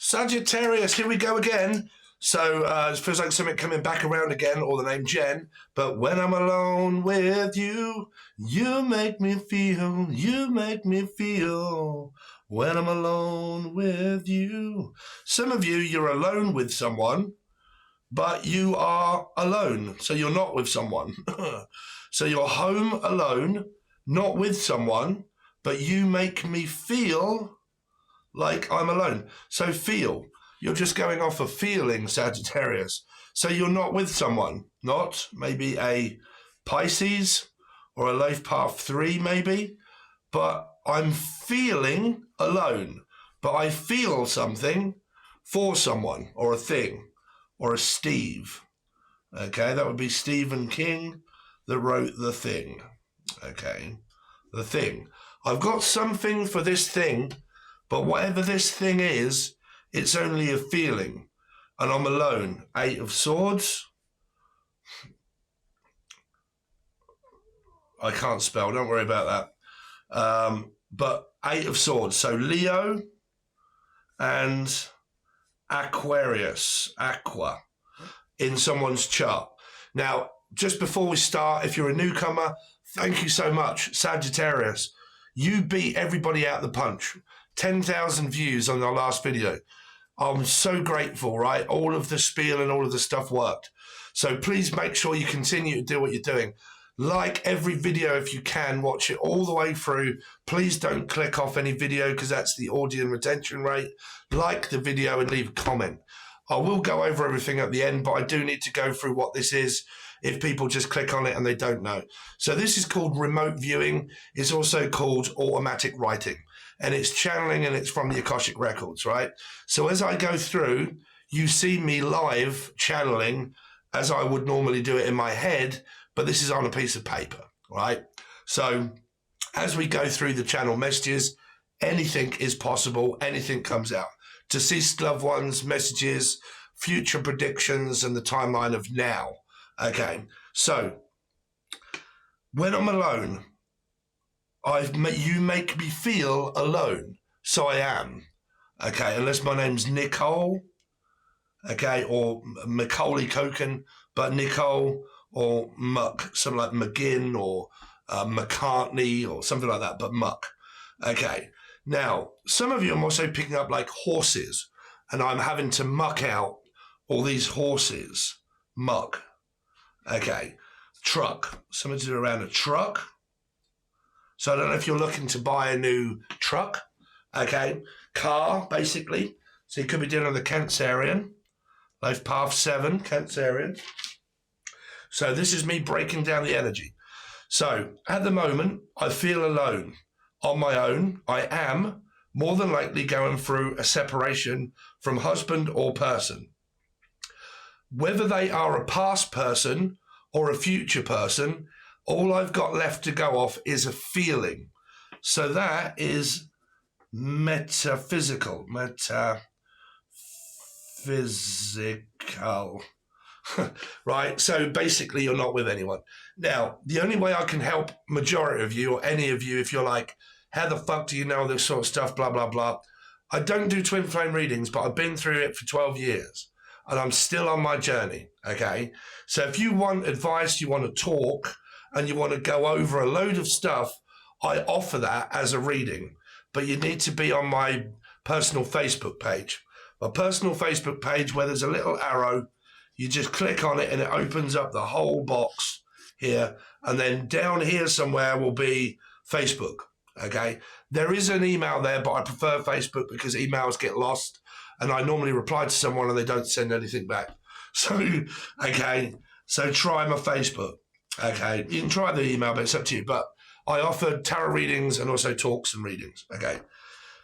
Sagittarius, here we go again. So it feels like something coming back around again, or the name Jen. But when I'm alone with you, you make me feel, when I'm alone with you. Some of you, you're alone with someone, but you are alone. So you're not with someone. So you're home alone, not with someone, but you make me feel like I'm alone. So feel. You're just going off of feeling, Sagittarius. So you're not with someone, not maybe a Pisces or a life path 3 maybe, but I'm feeling alone. But I feel something for someone or a thing or a Steve. Okay, that would be Stephen King that wrote The Thing. Okay, The Thing. I've got something for this thing, but whatever this thing is, it's only a feeling, and I'm alone. 8 of Swords. I can't spell, don't worry about that. But 8 of Swords. So Leo and Aquarius, Aqua, in someone's chart. Now, just before we start, if you're a newcomer, thank you so much, Sagittarius. You beat everybody out the punch. 10,000 views on our last video. I'm so grateful, right? All of the spiel and all of the stuff worked. So please make sure you continue to do what you're doing. Like every video if you can, watch it all the way through. Please don't click off any video because that's the audience retention rate. Like the video and leave a comment. I will go over everything at the end, but I do need to go through what this is if people just click on it and they don't know. So this is called remote viewing. It's also called automatic writing. And it's channeling, and it's from the Akashic Records, right? So as I go through, you see me live channeling as I would normally do it in my head, but this is on a piece of paper, right? So as we go through the channel messages, anything is possible, anything comes out. Deceased loved ones, messages, future predictions, and the timeline of now. Okay, so when I'm alone, you make me feel alone, so I am. Okay, unless my name's Nicole, okay, or Macaulay Culkin, but Nicole or Muck, something like McGinn or McCartney or something like that, but Muck. Okay, now some of you I'm also picking up like horses, and I'm having to muck out all these horses. Muck. Okay, truck. Something to do around a truck. So I don't know if you're looking to buy a new truck, okay, car, basically. So you could be dealing with a Cancerian, life path 7, Cancerian. So this is me breaking down the energy. So at the moment, I feel alone. On my own, I am more than likely going through a separation from husband or person. Whether they are a past person or a future person, all I've got left to go off is a feeling. So that is metaphysical. Right? So basically you're not with anyone. Now, the only way I can help majority of you or any of you, if you're like, how the fuck do you know this sort of stuff, blah, blah, blah. I don't do twin flame readings, but I've been through it for 12 years and I'm still on my journey, okay? So if you want advice, you want to talk, and you want to go over a load of stuff, I offer that as a reading. But you need to be on my personal Facebook page. My personal Facebook page, where there's a little arrow, you just click on it and it opens up the whole box here. And then down here somewhere will be Facebook, okay? There is an email there, but I prefer Facebook because emails get lost. And I normally reply to someone and they don't send anything back. So, okay, so try my Facebook. Okay, you can try the email, but it's up to you. But I offer tarot readings and also talks and readings. Okay,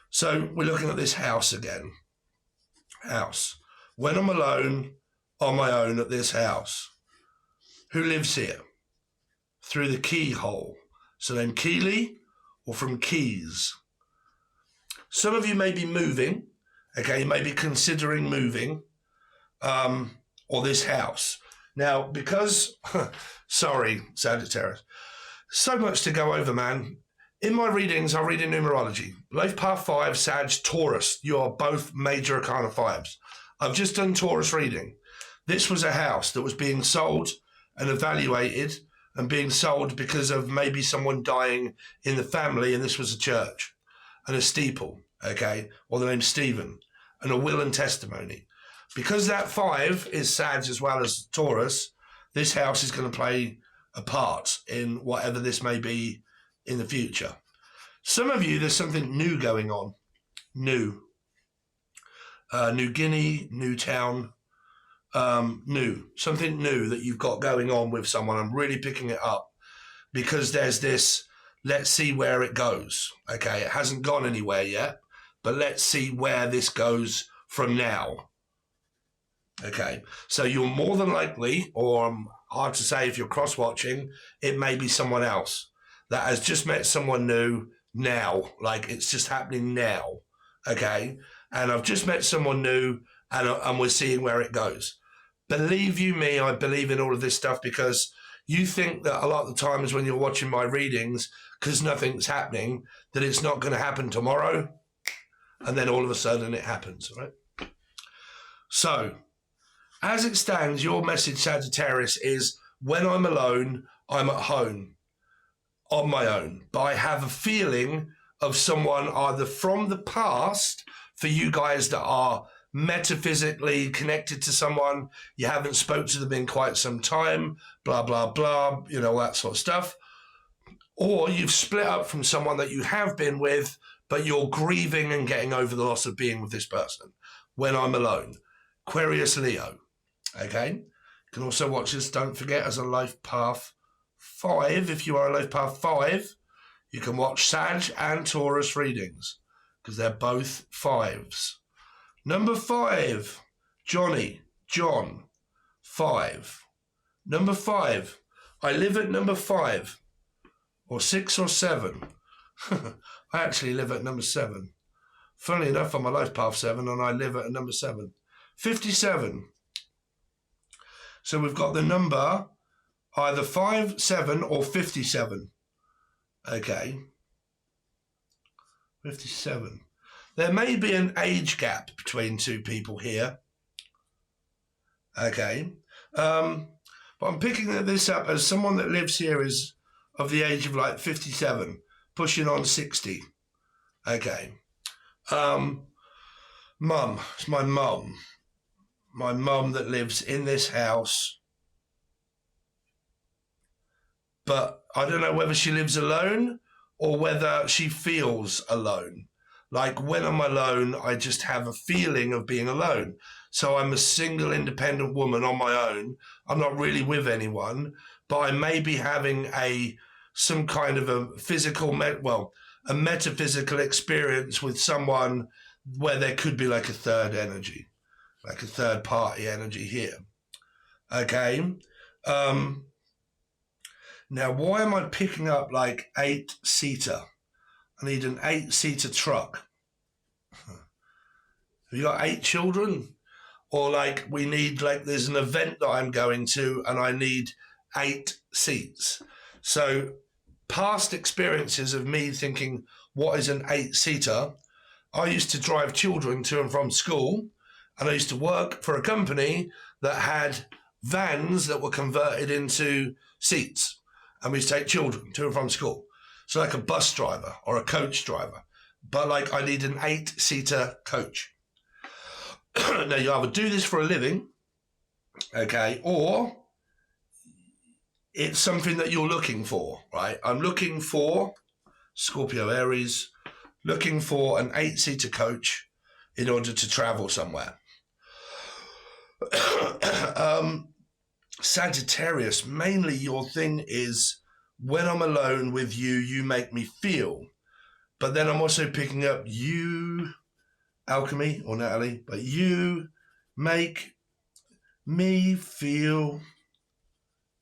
so we're looking at this house again. House. When I'm alone, on my own at this house, who lives here? Through the keyhole. So then Keeley or from Keys. Some of you may be moving. Okay, you may be considering moving or this house. Now, because, sorry, Sagittarius, so much to go over, man. In my readings, I read in numerology. Life Path 5, Sag, Taurus. You are both major arcana 5s. I've just done Taurus reading. This was a house that was being sold and evaluated and being sold because of maybe someone dying in the family, and this was a church and a steeple, okay, or the name's Stephen, and a will and testimony. Because that 5 is Sag as well as Taurus, this house is going to play a part in whatever this may be in the future. Some of you, there's something new going on. New Guinea, new town, something new that you've got going on with someone. I'm really picking it up because there's this, let's see where it goes. Okay, it hasn't gone anywhere yet, but let's see where this goes from now. Okay, so you're more than likely, or hard to say if you're cross-watching, it may be someone else that has just met someone new now, like it's just happening now, okay? And I've just met someone new and we're seeing where it goes. Believe you me, I believe in all of this stuff because you think that a lot of the times when you're watching my readings, because nothing's happening, that it's not going to happen tomorrow, and then all of a sudden it happens, right? So, as it stands, your message, Sagittarius, is when I'm alone, I'm at home. On my own, but I have a feeling of someone either from the past, for you guys that are metaphysically connected to someone, you haven't spoke to them in quite some time, blah, blah, blah, you know, that sort of stuff. Or you've split up from someone that you have been with, but you're grieving and getting over the loss of being with this person. When I'm alone. Aquarius, Leo. Okay? You can also watch this, don't forget, as a Life Path 5, if you are a Life Path 5, you can watch Sag and Taurus readings because they're both 5s. Number 5, John, 5. Number 5, I live at number 5, or 6 or 7. I actually live at number 7. Funnily enough, I'm a Life Path 7 and I live at number 7. 57. So we've got the number either 5, 7, or 57. Okay. 57. There may be an age gap between two people here. Okay. But I'm picking this up as someone that lives here is of the age of like 57, pushing on 60. Okay. Mum. It's my mum. My mum that lives in this house. But I don't know whether she lives alone or whether she feels alone. Like when I'm alone, I just have a feeling of being alone. So I'm a single independent woman on my own. I'm not really with anyone, but I may be having some kind of a a metaphysical experience with someone where there could be like a third energy, like a third party energy here. Okay. Now, why am I picking up like 8-seater? I need an 8-seater truck. Have you got 8 children? Or like we need, like there's an event that I'm going to and I need 8 seats. So past experiences of me thinking, what is an 8-seater? I used to drive children to and from school, and I used to work for a company that had vans that were converted into seats. And we used to take children to and from school. So like a bus driver or a coach driver. But like I need an 8-seater coach. Now you either do this for a living, okay, or it's something that you're looking for, right? I'm looking for, Scorpio Aries, looking for an 8-seater coach in order to travel somewhere. Sagittarius, mainly your thing is when I'm alone with you, you make me feel. But then I'm also picking up you, Alchemy or Natalie, but you make me feel.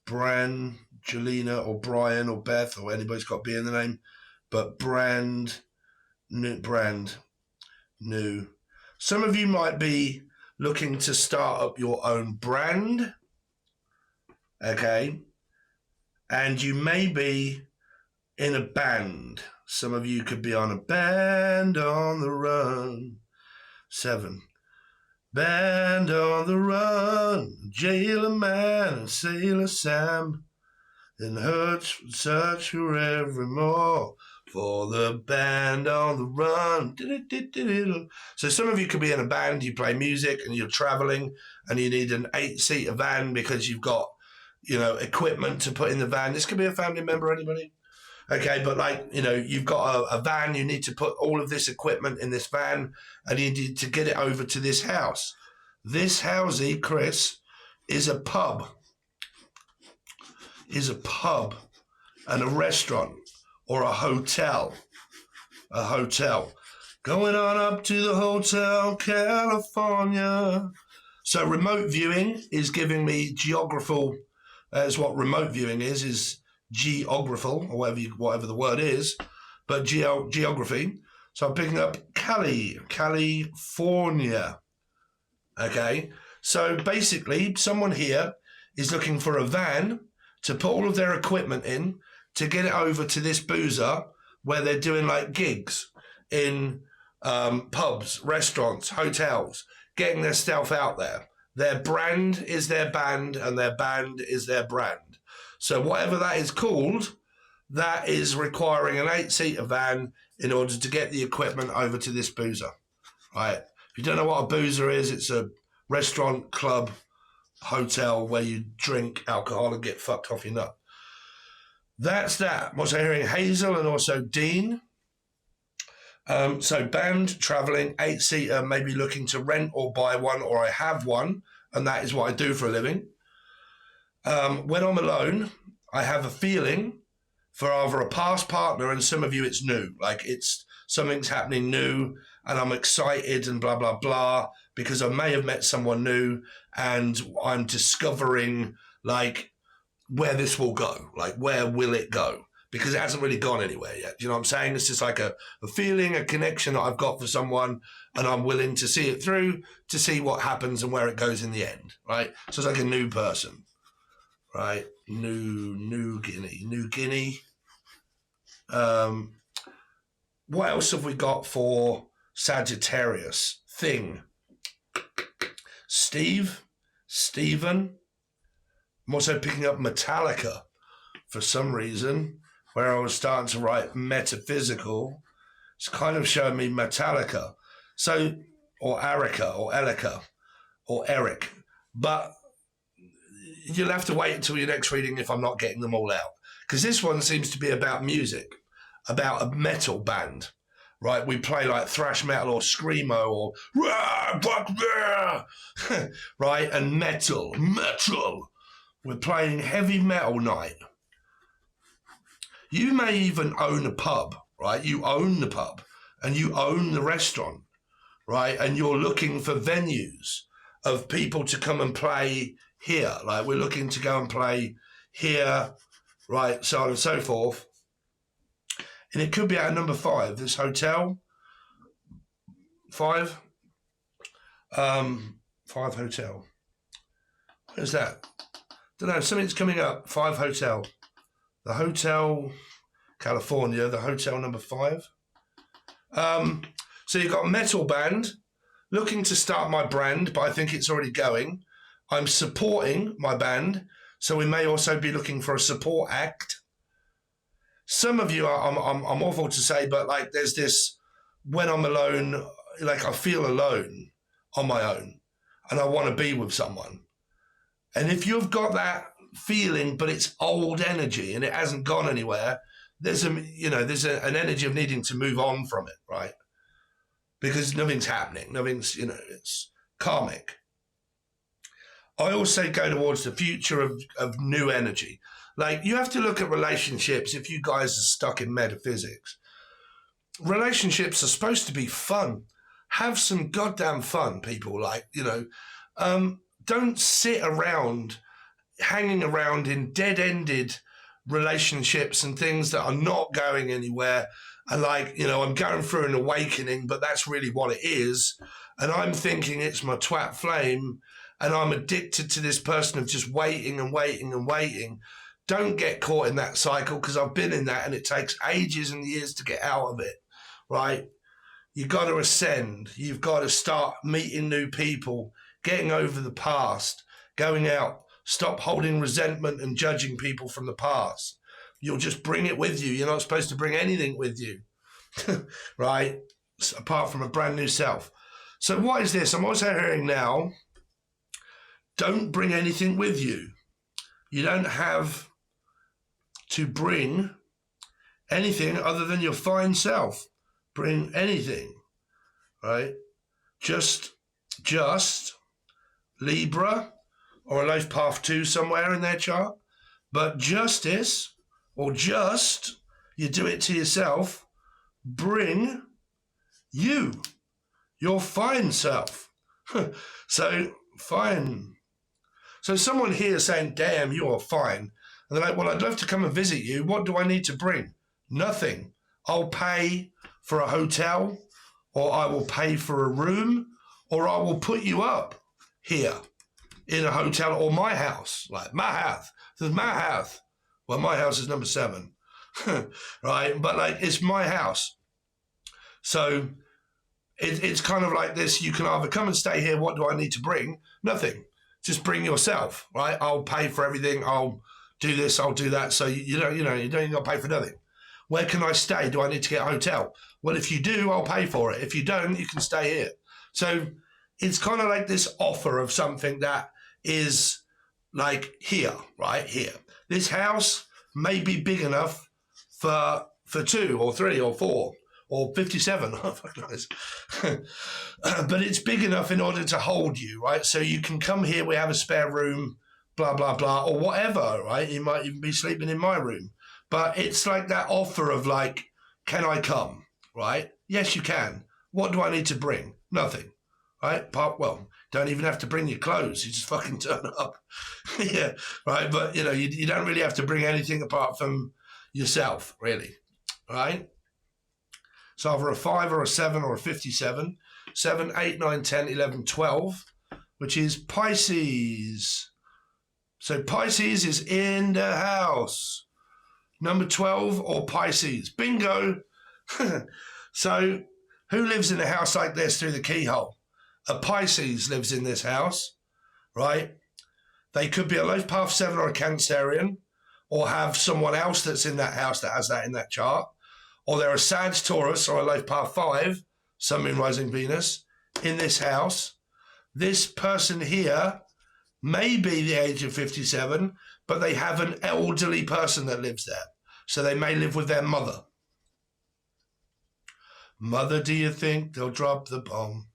Brangelina or Brian or Beth or anybody's got B in the name, but brand new. Some of you might be looking to start up your own brand, okay, and you may be in a band. Some of you could be on a band on the run. 7. Band on the run, jailer man and sailor Sam, and Hurts would search for evermore for the band on the run. So some of you could be in a band, you play music and you're traveling and you need an 8-seater van because you've got, equipment to put in the van. This could be a family member, anybody? Okay, but you've got a van, you need to put all of this equipment in this van and you need to get it over to this house. This housey, Chris, is a pub. And a restaurant or a hotel. Going on up to the Hotel California. So remote viewing is giving me geographical, that's what remote viewing is geographical, or whatever the word is, but geography. So I'm picking up California. Okay, so basically someone here is looking for a van to put all of their equipment in to get it over to this boozer where they're doing like gigs in pubs, restaurants, hotels, getting their stuff out there. Their brand is their band and their band is their brand. So whatever that is called, that is requiring an 8-seater van in order to get the equipment over to this boozer, right? If you don't know what a boozer is, it's a restaurant, club, hotel where you drink alcohol and get fucked off your nut. That's that. I'm also hearing Hazel and also Dean. So band, traveling, 8-seater, maybe looking to rent or buy one, or I have one, and that is what I do for a living. When I'm alone, I have a feeling for either a past partner, and some of you it's new, like it's something's happening new and I'm excited and blah, blah, blah, because I may have met someone new and I'm discovering like where this will go, like where will it go? Because it hasn't really gone anywhere yet. You know what I'm saying? It's just like a feeling, a connection that I've got for someone, and I'm willing to see it through to see what happens and where it goes in the end, right? So it's like a new person, right? New Guinea. What else have we got for Sagittarius? Thing. Stephen. I'm also picking up Metallica for some reason, where I was starting to write metaphysical. It's kind of showing me Metallica. So, or Erica, or Eric. But you'll have to wait until your next reading if I'm not getting them all out. Because this one seems to be about music, about a metal band, right? We play like thrash metal or screamo or rah, fuck, rah, right? And metal. We're playing heavy metal night. You may even own a pub, right? You own the pub and you own the restaurant, right? And you're looking for venues of people to come and play here. Like we're looking to go and play here, right? So on and so forth. And it could be at number 5, this hotel. 5. 5 hotel. Where's that? Don't know, something's coming up. 5 hotel. The Hotel California, the hotel number 5. So you've got a metal band looking to start my brand, but I think it's already going. I'm supporting my band, so we may also be looking for a support act. Some of you are, I'm awful to say, but like there's this, when I'm alone, like I feel alone on my own and I want to be with someone. And if you've got that feeling, but it's old energy and it hasn't gone anywhere, there's an energy of needing to move on from it, right? Because nothing's happening. It's karmic. I also go towards the future of new energy. Like you have to look at relationships. If you guys are stuck in metaphysics, relationships are supposed to be fun. Have some goddamn fun, people. Don't sit around hanging around in dead-ended relationships and things that are not going anywhere. And I'm going through an awakening, but that's really what it is. And I'm thinking it's my twat flame and I'm addicted to this person of just waiting and waiting and waiting. don't get caught in that cycle, because I've been in that and it takes ages and years to get out of it, right? You've got to ascend. You've got to start meeting new people, getting over the past, going out. Stop holding resentment and judging people from the past. You'll just bring it with you. You're not supposed to bring anything with you, right? Apart from a brand new self. So what is this? I'm also hearing now, don't bring anything with you. You don't have to bring anything other than your fine self. Bring anything, right? Just Libra or a life path 2 somewhere in their chart. But justice, or just, you do it to yourself, bring you, your fine self. So, fine. So someone here is saying, damn, you are fine. And they're like, well, I'd love to come and visit you. What do I need to bring? Nothing. I'll pay for a hotel, or I will pay for a room, or I will put you up here in a hotel, or my house, like my house. This is my house. Well, my house is number 7, right? But like, it's my house. So it's kind of like this. You can either come and stay here. What do I need to bring? Nothing. Just bring yourself, right? I'll pay for everything. I'll do this. I'll do that. So you don't got to pay for nothing. Where can I stay? Do I need to get a hotel? Well, if you do, I'll pay for it. If you don't, you can stay here. So it's kind of like this offer of something that is like here, right here. This house may be big enough for 2 or 3 or 4 or 57. But it's big enough in order to hold you, right? So you can come here. We have a spare room, blah, blah, blah, or whatever, right? You might even be sleeping in my room. But it's like that offer of like, can I come, right? Yes, you can. What do I need to bring? Nothing, right? Well, don't even have to bring your clothes. You just fucking turn up. Yeah, right? But, you don't really have to bring anything apart from yourself, really, right? It's either a 5 or a 7 or a 57. 7, 8, 9, 10, 11, 12, which is Pisces. So Pisces is in the house. Number 12 or Pisces. Bingo. So who lives in a house like this through the keyhole? A Pisces lives in this house, right? They could be a life path 7 or a Cancerian, or have someone else that's in that house that has that in that chart. Or they're a Sag Taurus or a life path 5, Sun, Moon, Rising, Venus, in this house. This person here may be the age of 57, but they have an elderly person that lives there. So they may live with their mother. Mother, do you think they'll drop the bomb?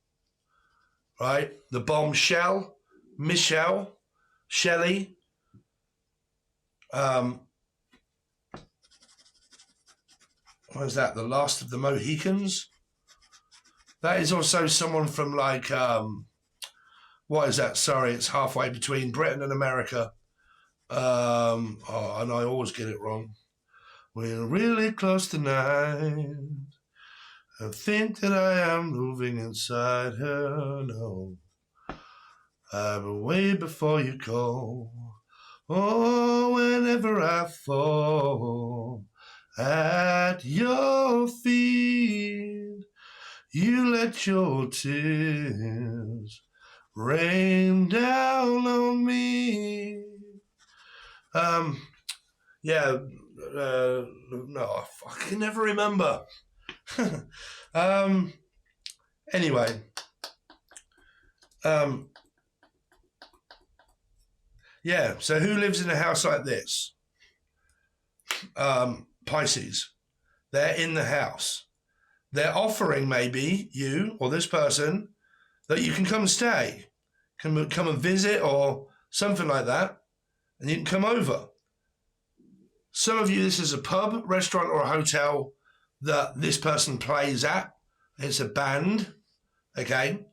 Right? The bombshell, Michelle, Shelley. What is that? The Last of the Mohicans? That is also someone from like, what is that? Sorry, it's halfway between Britain and America. And I always get it wrong. We're really close tonight. I think that I am moving inside her. No, I've been way before you go. Oh, whenever I fall at your feet, you let your tears rain down on me. Yeah, no, I can never remember. Anyway, yeah, so who lives in a house like this? Pisces. They're in the house. They're offering maybe you or this person that you can come and stay, come and visit or something like that, and you can come over. Some of you, this is a pub, restaurant, or a hotel that this person plays at. It's a band, okay?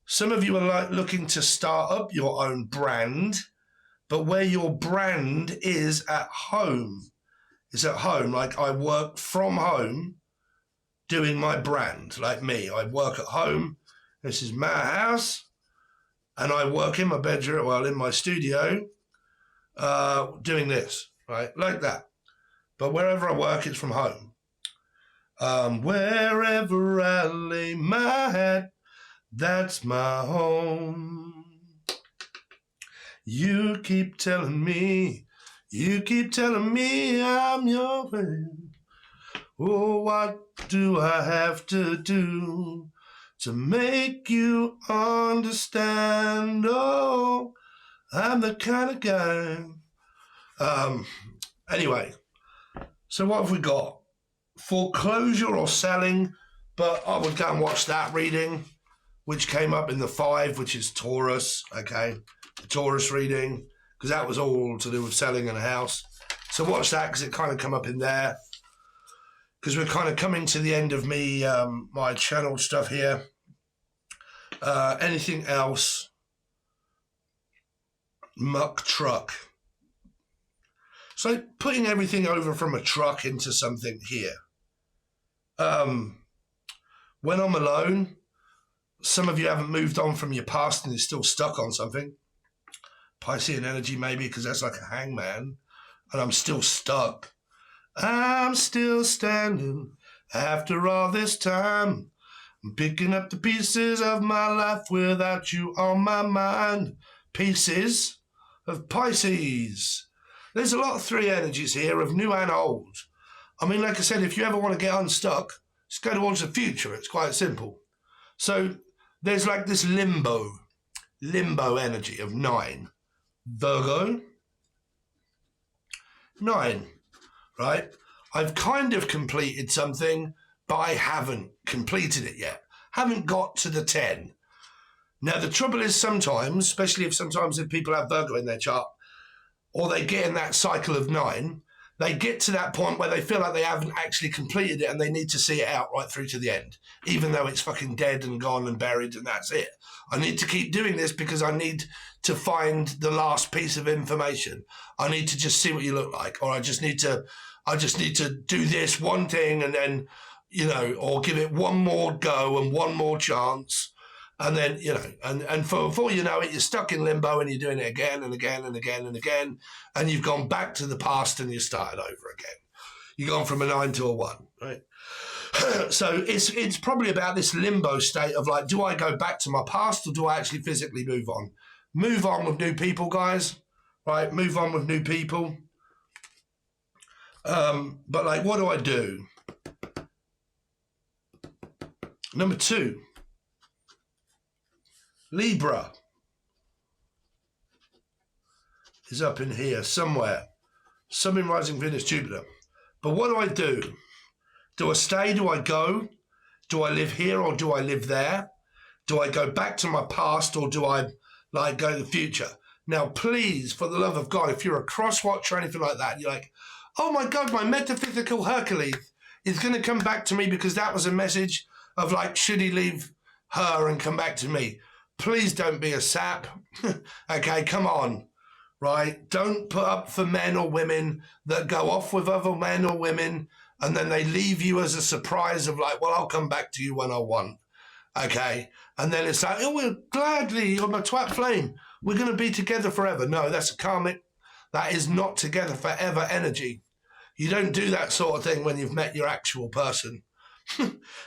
Some of you are like looking to start up your own brand, but where your brand is at home. It's at home, like I work from home doing my brand, like me. I work at home. This is my house, and I work in my bedroom, well, in my studio, doing this, right? Like that. But wherever I work, it's from home. Wherever I lay my head, that's my home. You keep telling me I'm your friend. Oh, what do I have to do to make you understand? Oh, I'm the kind of guy. Anyway, so what have we got? Foreclosure or selling, but I would go and watch that reading, which came up in the 5, which is Taurus, okay? The Taurus reading, because that was all to do with selling in a house. So watch that, because it kind of come up in there. Because we're kind of coming to the end of me, my channel stuff here. Anything else? Muck truck. So putting everything over from a truck into something here. When I'm alone, some of you haven't moved on from your past and you're still stuck on something. Piscean energy maybe, because that's like a hangman. And I'm still stuck. I'm still standing after all this time. I'm picking up the pieces of my life without you on my mind. Pieces of Pisces. There's a lot of 3 energies here of new and old. I mean, like I said, if you ever want to get unstuck, just go towards the future. It's quite simple. So there's like this limbo energy of 9. Virgo, 9, right? I've kind of completed something, but I haven't completed it yet. Haven't got to the 10. Now, the trouble is sometimes, especially if people have Virgo in their chart, or they get in that cycle of 9, they get to that point where they feel like they haven't actually completed it and they need to see it out right through to the end, even though it's fucking dead and gone and buried and that's it. I need to keep doing this because I need to find the last piece of information. I need to just see what you look like, or I just need to do this one thing and then, or give it one more go and one more chance. And then, and before you know it, you're stuck in limbo and you're doing it again and again and again and again. And you've gone back to the past and you started over again. You've gone from a 9 to a 1, right? So it's probably about this limbo state of like, do I go back to my past or do I actually physically move on? Move on with new people, guys, right? Move on with new people. But like, what do I do? Number 2. Libra is up in here somewhere. Sun, Moon, Rising, Venus, Jupiter. But what do I do? Do I stay? Do I go? Do I live here or do I live there? Do I go back to my past or do I go to the future? Now, please, for the love of God, if you're a cross-watch or anything like that, you're like, oh my God, my metaphysical Hercules is going to come back to me because that was a message of like, should he leave her and come back to me? Please don't be a sap. Okay, come on, right? Don't put up for men or women that go off with other men or women and then they leave you as a surprise of like, well, I'll come back to you when I want. Okay, and then it's like, oh, well, gladly, you're my twat flame. We're going to be together forever. No, that's a karmic. That is not together forever energy. You don't do that sort of thing when you've met your actual person.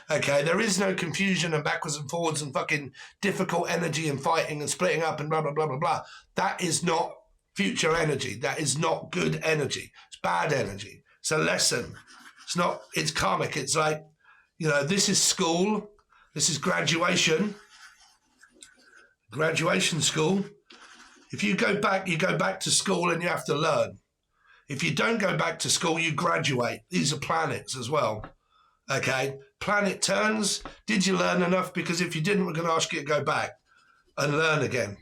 Okay, there is no confusion and backwards and forwards and fucking difficult energy and fighting and splitting up and blah, blah, blah, blah, blah. That is not future energy. That is not good energy. It's bad energy. It's a lesson. It's karmic. It's like, this is school. This is graduation. Graduation school. If you go back to school and you have to learn. If you don't go back to school, you graduate. These are planets as well. Okay, planet turns. Did you learn enough? Because if you didn't, we're going to ask you to go back and learn again.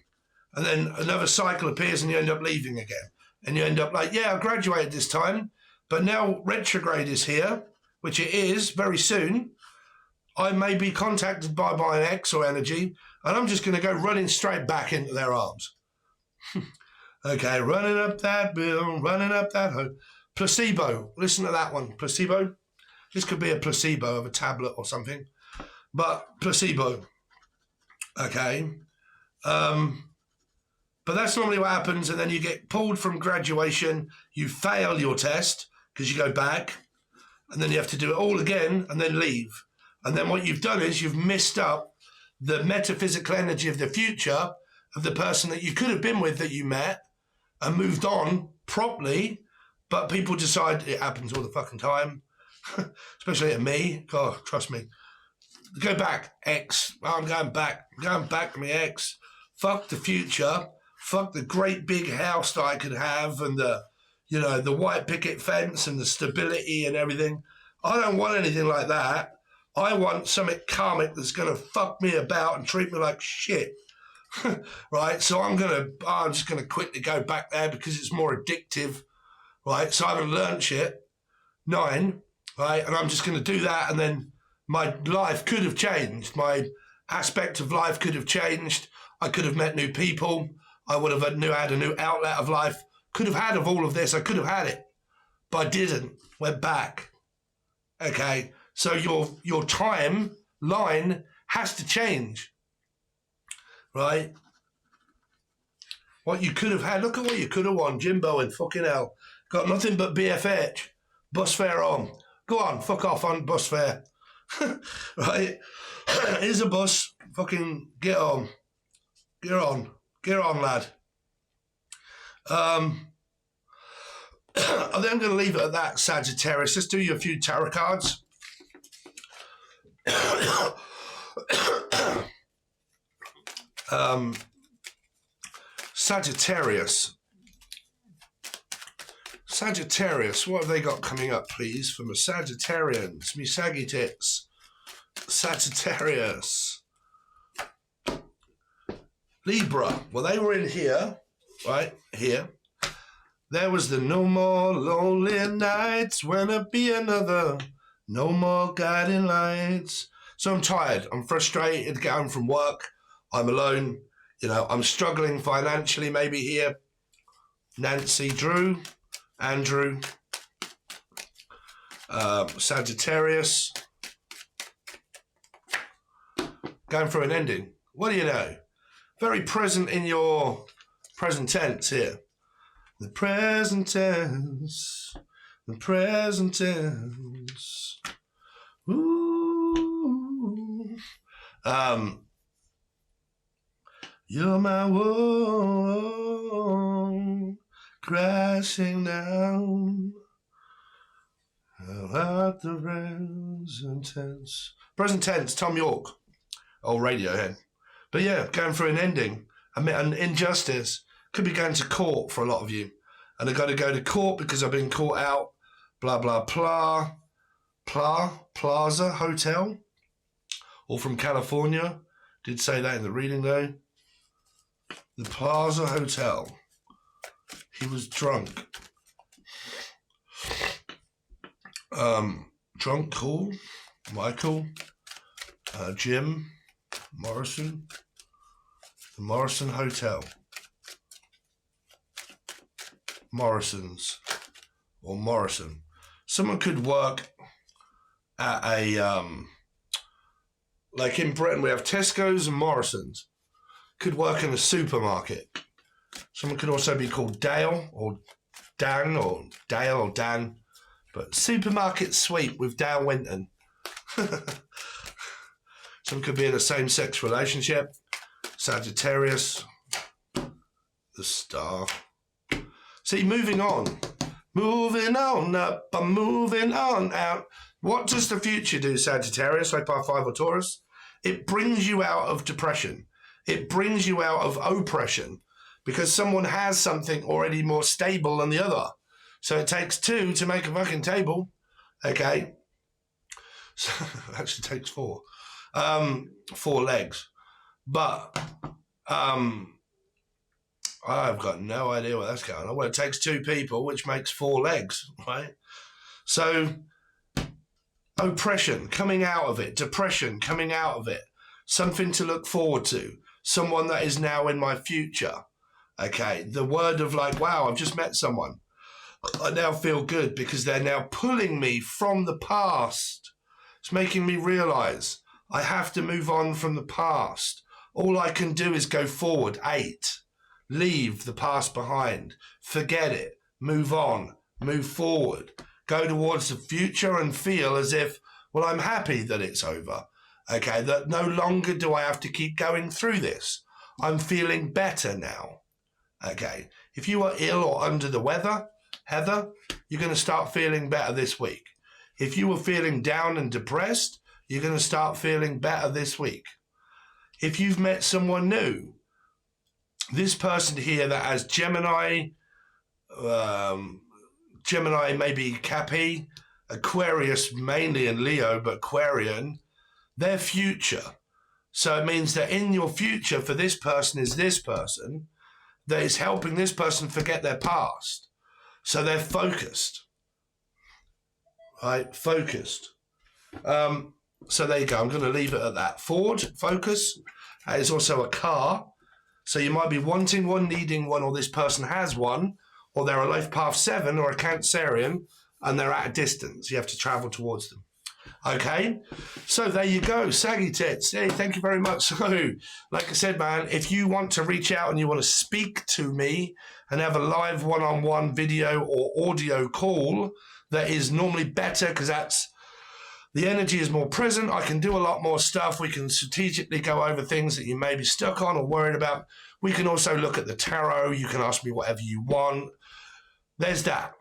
And then another cycle appears and you end up leaving again. And you end up like, yeah, I graduated this time, but now retrograde is here, which it is very soon. I may be contacted by my ex or energy, and I'm just going to go running straight back into their arms. Okay, running up that bill, running up that hole. Placebo. Listen to that one. Placebo. This could be a placebo of a tablet or something, but placebo. Okay. But that's normally what happens, and then you get pulled from graduation, you fail your test because you go back, and then you have to do it all again and then leave. And then what you've done is you've missed up the metaphysical energy of the future of the person that you could have been with that you met and moved on properly, but people decide, it happens all the fucking time, especially at me. God, trust me. Go back, ex. Oh, I'm going back to my ex. Fuck the future. Fuck the great big house that I could have and the white picket fence and the stability and everything. I don't want anything like that. I want something karmic that's going to fuck me about and treat me like shit. Right? So I'm just going to quickly go back there because it's more addictive. Right? So I haven't learned shit. 9. Right? And I'm just going to do that, and then my life could have changed. My aspect of life could have changed. I could have met new people. I would have had a new outlet of life. Could have had of all of this. I could have had it. But I didn't. Went back. Okay? So your timeline has to change. Right? What you could have had. Look at what you could have won. Jimbo and fucking hell. Got nothing but BFH. Bus fare on. Go on. Fuck off on bus fare. Right? Here's a bus. Fucking get on. Get on. Get on, lad. I think I'm going to leave it at that, Sagittarius. Let's do you a few tarot cards. Sagittarius. Sagittarius, what have they got coming up, please, from the Sagittarians? Me saggy tits. Sagittarius. Libra. Well, they were in here, right? Here. There was the no more lonely nights, when there be another, no more guiding lights. So I'm tired. I'm frustrated. Get home from work. I'm alone. I'm struggling financially maybe here. Nancy, Drew, Andrew, Sagittarius. Going through an ending. What do you know? Very present in your present tense here. The present tense. The present tense. Ooh. You're my world crashing down. At the present tense. Present tense, Tom York. Old Radiohead. But yeah, going through an ending. An injustice. Could be going to court for a lot of you. And I've got to go to court because I've been caught out. Blah, blah, blah. Plaza Hotel. All from California. Did say that in the reading though. The Plaza Hotel. He was drunk. Drunk call. Michael. Jim. Morrison. The Morrison Hotel. Morrison's. Or Morrison. Someone could work at a, like in Britain we have Tesco's and Morrison's. Could work in a supermarket. Someone could also be called Dale or Dan or Dale or Dan. But supermarket sweep with Dale Winton. Someone could be in a same-sex relationship. Sagittarius. The Star. See, moving on. Moving on up, I'm moving on out. What does the future do, Sagittarius, like by 5 or Taurus? It brings you out of depression. It brings you out of oppression because someone has something already more stable than the other. So it takes 2 to make a fucking table. Okay. So actually takes 4. 4 legs. But I've got no idea what that's going on. Well, it takes 2 people, which makes 4 legs, right? So oppression, coming out of it. Depression, coming out of it. Something to look forward to. Someone that is now in my future. Okay, the word of like, wow, I've just met someone. I now feel good because they're now pulling me from the past. It's making me realize I have to move on from the past. All I can do is go forward. 8. leave the past behind, forget it, move on, move forward, go towards the future and feel as if, well, I'm happy that it's over. Okay, that no longer do I have to keep going through this. I'm feeling better now. Okay, if you are ill or under the weather, Heather, you're going to start feeling better this week. If you were feeling down and depressed, you're going to start feeling better this week. If you've met someone new, this person here that has Gemini, maybe Cappy, Aquarius mainly, and Leo, but Aquarian, their future. So it means that in your future for this person is this person that is helping this person forget their past. So they're focused, right? Focused. So there you go. I'm going to leave it at that. Ford, focus. Is also a car. So you might be wanting one, needing one, or this person has one, or they're a life path 7 or a Cancerian, and they're at a distance. You have to travel towards them. Okay, so there you go, Saggy Tits. Hey, thank you very much. So, like I said, man, if you want to reach out and you want to speak to me and have a live one-on-one video or audio call, that is normally better because that's the energy is more present. I can do a lot more stuff. We can strategically go over things that you may be stuck on or worried about. We can also look at the tarot. You can ask me whatever you want. There's that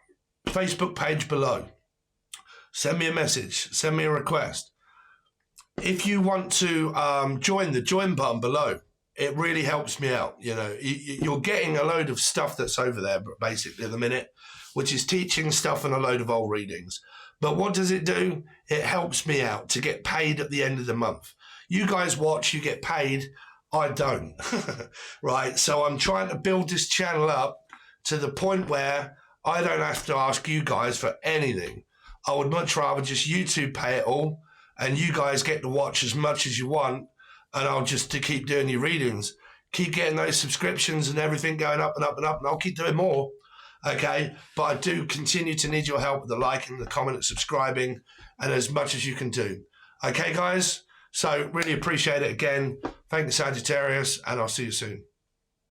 Facebook page below. Send me a message. Send me a request. If you want to join the join button below, it really helps me out. You know, you're getting a load of stuff that's over there, basically, at the minute, which is teaching stuff and a load of old readings. But what does it do? It helps me out to get paid at the end of the month. You guys watch, you get paid. I don't. Right? So I'm trying to build this channel up to the point where I don't have to ask you guys for anything. I would much rather just YouTube pay it all and you guys get to watch as much as you want, and I'll just to keep doing your readings, keep getting those subscriptions and everything going up and up and up, and I'll keep doing more. Okay, but I do continue to need your help with the liking, the comment, and subscribing, and as much as you can do. Okay, guys? So really appreciate it again. Thank you, Sagittarius, and I'll see you soon.